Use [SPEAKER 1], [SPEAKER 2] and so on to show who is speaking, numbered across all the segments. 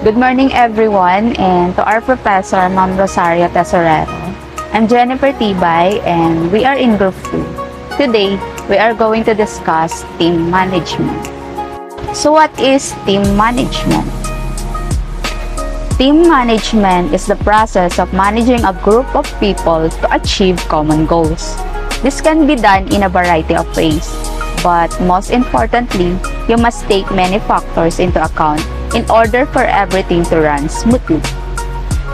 [SPEAKER 1] Good morning everyone and to our professor, Ma'am Rosario Tesorero. I'm Jennifer Tibay and we are in Group 2. Today, we are going to discuss team management. So what is team management? Team management is the process of managing a group of people to achieve common goals. This can be done in a variety of ways, but most importantly, you must take many factors into account in order for everything to run smoothly.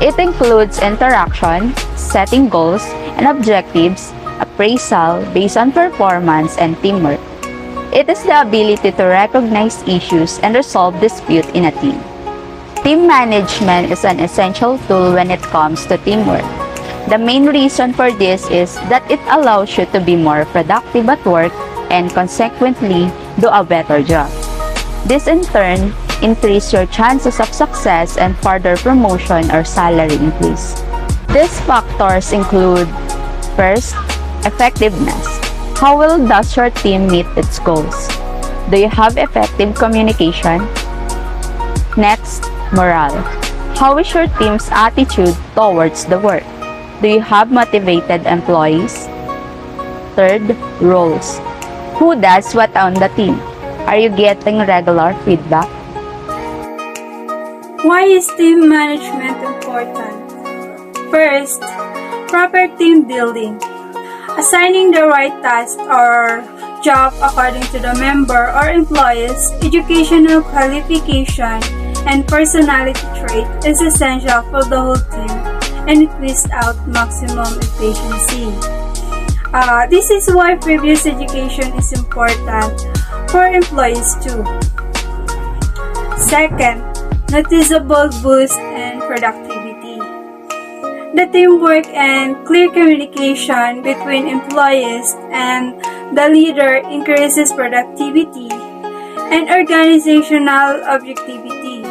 [SPEAKER 1] It includes interaction, setting goals and objectives, appraisal based on performance, and teamwork. It is the ability to recognize issues and resolve disputes in a team. Team management is an essential tool when it comes to teamwork. The main reason for this is that it allows you to be more productive at work and consequently do a better job. This in turn increase your chances of success and further promotion or salary increase. These factors include: first, effectiveness. How well does your team meet its goals? Do you have effective communication? Next, morale. How is your team's attitude towards the work? Do you have motivated employees? Third, roles. Who does what on the team? Are you getting regular feedback?
[SPEAKER 2] Why is team management important? First, proper team building. Assigning the right task or job according to the member or employee's educational qualification and personality trait is essential for the whole team and squeeze out maximum efficiency. This is why previous education is important for employees too. Second, noticeable boost in productivity. The teamwork and clear communication between employees and the leader increases productivity and organizational objectivity.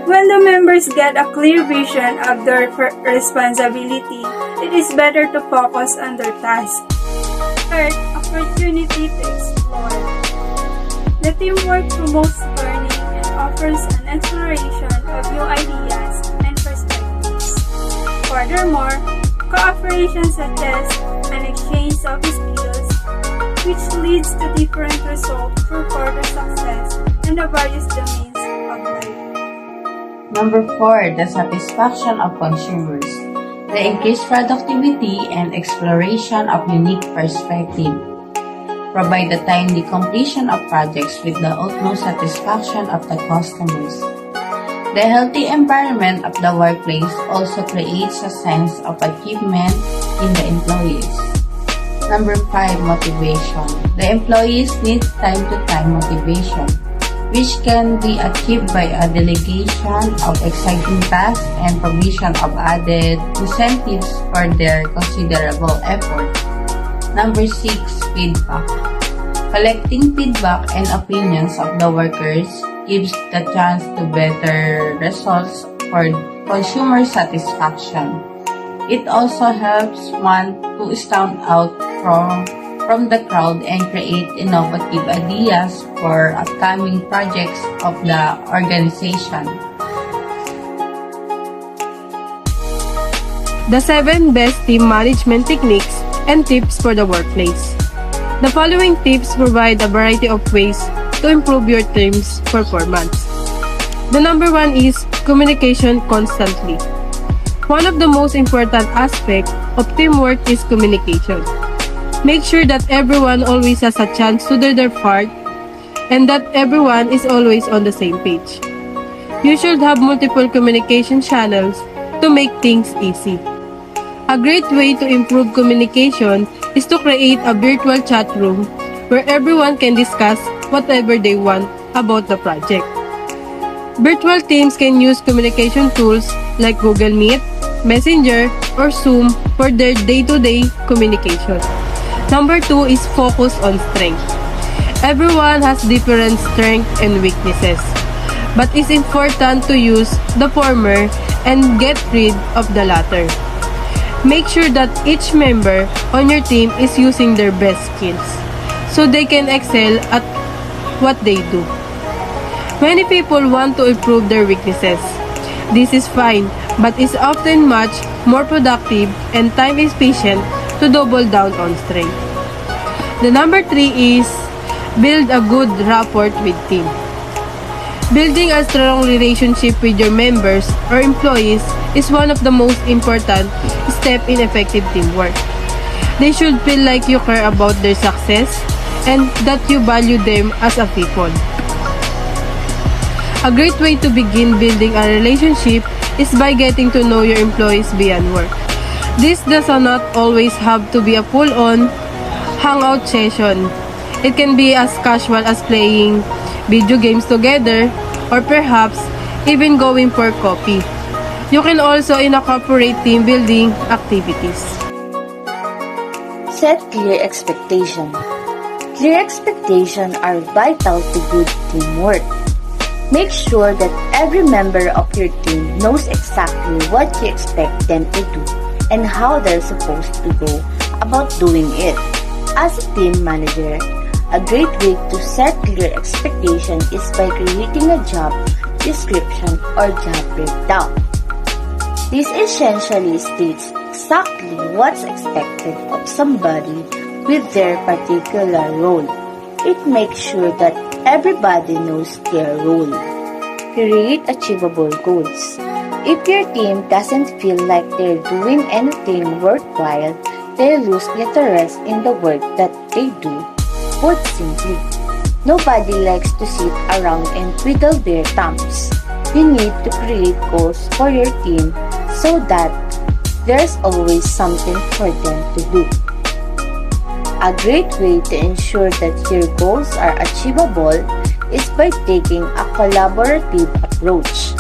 [SPEAKER 2] When the members get a clear vision of their responsibility, it is better to focus on their task. Third, opportunity to explore. The teamwork promotes learning and offers an exploration of new ideas and perspectives. Furthermore, cooperation suggests an exchange of skills, which leads to different results for further success in the various domains of life.
[SPEAKER 3] Number 4, the satisfaction of consumers. The increased productivity and exploration of unique perspective. Provide the timely completion of projects with the utmost satisfaction of the customers. The healthy environment of the workplace also creates a sense of achievement in the employees. Number 5, motivation. The employees need time-to-time motivation, which can be achieved by a delegation of exciting tasks and provision of added incentives for their considerable effort. Number 6, feedback. Collecting feedback and opinions of the workers gives the chance to better results for consumer satisfaction. It also helps one to stand out from the crowd and create innovative ideas for upcoming projects of the organization.
[SPEAKER 4] The 7 best team management techniques and tips for the workplace. The following tips provide a variety of ways to improve your team's performance. The number 1 is communication constantly. One of the most important aspects of teamwork is communication. Make sure that everyone always has a chance to do their part and that everyone is always on the same page. You should have multiple communication channels to make things easy. A great way to improve communication is to create a virtual chat room where everyone can discuss whatever they want about the project. Virtual teams can use communication tools like Google Meet, Messenger, or Zoom for their day-to-day communication. Number 2 is focus on strength. Everyone has different strengths and weaknesses, but it's important to use the former and get rid of the latter. Make sure that each member on your team is using their best skills so they can excel at what they do. Many people want to improve their weaknesses. This is fine, but is often much more productive and time efficient to double down on strength. The number 3 is build a good rapport with team. Building a strong relationship with your members or employees is one of the most important steps in effective teamwork. They should feel like you care about their success and that you value them as a people. A great way to begin building a relationship is by getting to know your employees beyond work. This does not always have to be a full-on hangout session. It can be as casual as playing video games together or perhaps even going for coffee. You can also incorporate team building activities.
[SPEAKER 5] Set clear expectations. Clear expectations are vital to good teamwork. Make sure that every member of your team knows exactly what you expect them to do and how they're supposed to go about doing it. As a team manager, a great way to set clear expectations is by creating a job description or job breakdown. This essentially states exactly what's expected of somebody with their particular role. It makes sure that everybody knows their role. Create achievable goals. If your team doesn't feel like they're doing anything worthwhile, they lose interest in the work that they do. Put simply, nobody likes to sit around and twiddle their thumbs. You need to create goals for your team so that there's always something for them to do. A great way to ensure that your goals are achievable is by taking a collaborative approach.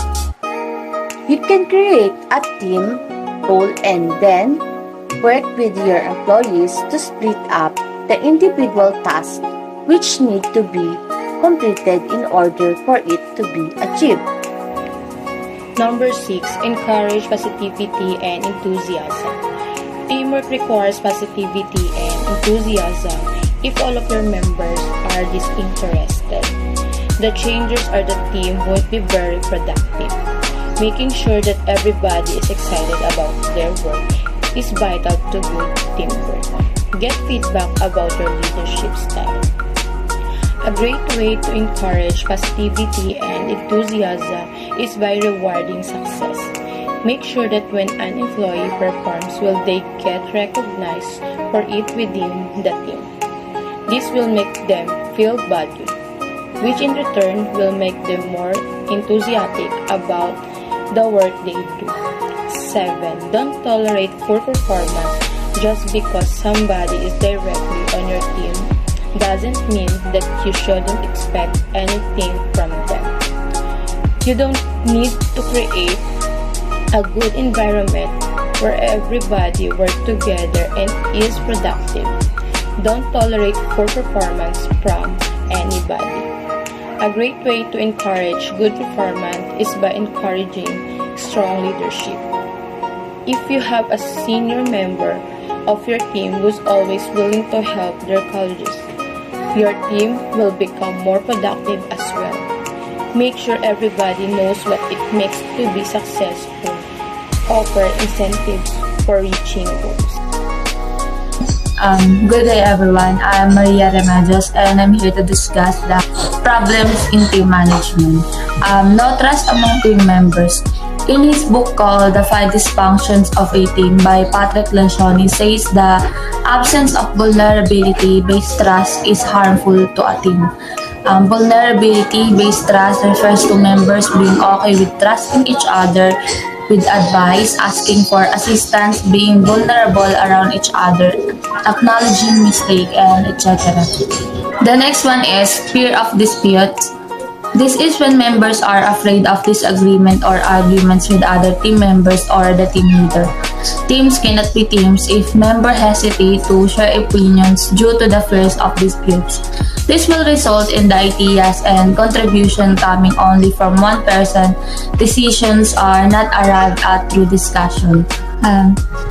[SPEAKER 5] You can create a team goal and then work with your employees to split up the individual tasks which need to be completed in order for it to be achieved.
[SPEAKER 6] Number 6. Encourage positivity and enthusiasm. Teamwork requires positivity and enthusiasm if all of your members are disinterested. The changers or the team won't be very productive. Making sure that everybody is excited about their work is vital to good teamwork. Get feedback about your leadership style. A great way to encourage positivity and enthusiasm is by rewarding success. Make sure that when an employee performs well, they get recognized for it within the team. This will make them feel valued, which in return will make them more enthusiastic about the work they do. 7. Don't tolerate poor performance. Just because somebody is directly on your team doesn't mean that you shouldn't expect anything from them. You don't need to create a good environment where everybody works together and is productive. Don't tolerate poor performance from anybody. A great way to encourage good performance is by encouraging strong leadership. If you have a senior member of your team who's always willing to help their colleagues, your team will become more productive as well. Make sure everybody knows what it makes to be successful. Offer incentives for reaching goals.
[SPEAKER 7] Good day everyone, I'm Maria Remedios and I'm here to discuss the problems in team management. No trust among team members. In his book called The 5 Dysfunctions of a Team by Patrick Lencioni says the absence of vulnerability-based trust is harmful to a team. Vulnerability-based trust refers to members being okay with trusting each other with advice, asking for assistance, being vulnerable around each other, acknowledging mistake, and etc. The next one is fear of dispute. This is when members are afraid of disagreement or arguments with other team members or the team leader. Teams cannot be teams if members hesitate to share opinions due to the fears of disputes. This will result in the ideas and contribution coming only from one person. Decisions are not arrived at through discussion.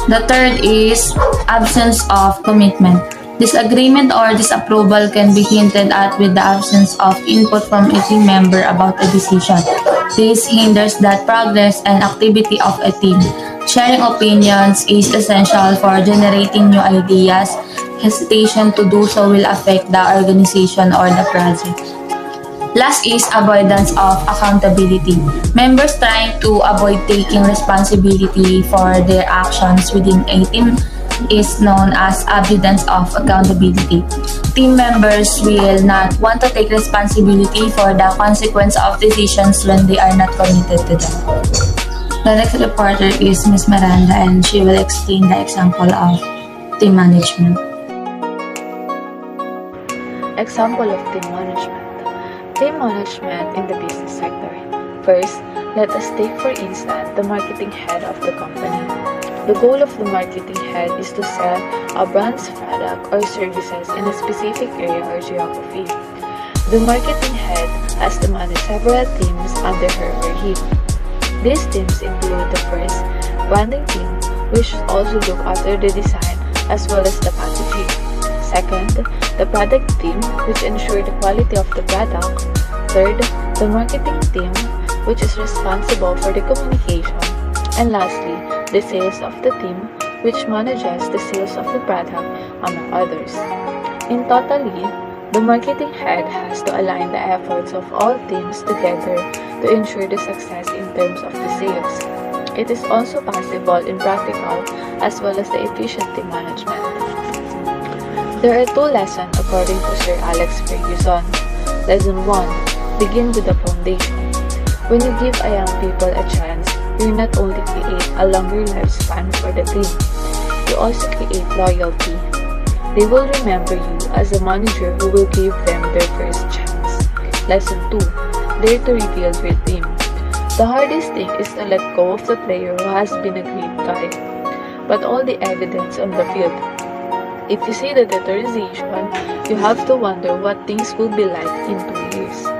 [SPEAKER 7] The third is absence of commitment. Disagreement or disapproval can be hinted at with the absence of input from a team member about a decision. This hinders the progress and activity of a team. Sharing opinions is essential for generating new ideas. Hesitation to do so will affect the organization or the project. Last is avoidance of accountability. Members trying to avoid taking responsibility for their actions within a team is known as avoidance of accountability. Team members will not want to take responsibility for the consequence of decisions when they are not committed to them. The next reporter is Ms. Miranda, and she will explain the example of team management.
[SPEAKER 8] Example of team management. Team management in the business sector. First, let us take for instance the marketing head of the company. The goal of the marketing head is to sell a brand's product or services in a specific area or geography. The marketing head has to manage several teams under her or him. These teams include the first, branding team, which should also look after the design as well as the packaging. Second, the product team, which ensure the quality of the product. Third, the marketing team, which is responsible for the communication. And lastly, the sales of the team, which manages the sales of the product, among others. In totally, the marketing head has to align the efforts of all teams together to ensure the success in terms of the sales. It is also possible in practical as well as the efficient team management. There are two lessons according to Sir Alex Ferguson. Lesson 1. Begin with the foundation. When you give a young people a chance, you not only create a longer lifespan for the team, you also create loyalty. They will remember you as a manager who will give them their first chance. Lesson 2. Dare to reveal your team. The hardest thing is to let go of the player who has been a great guy, but all the evidence on the field. If you see the deterioration, you have to wonder what things will be like in 2 years.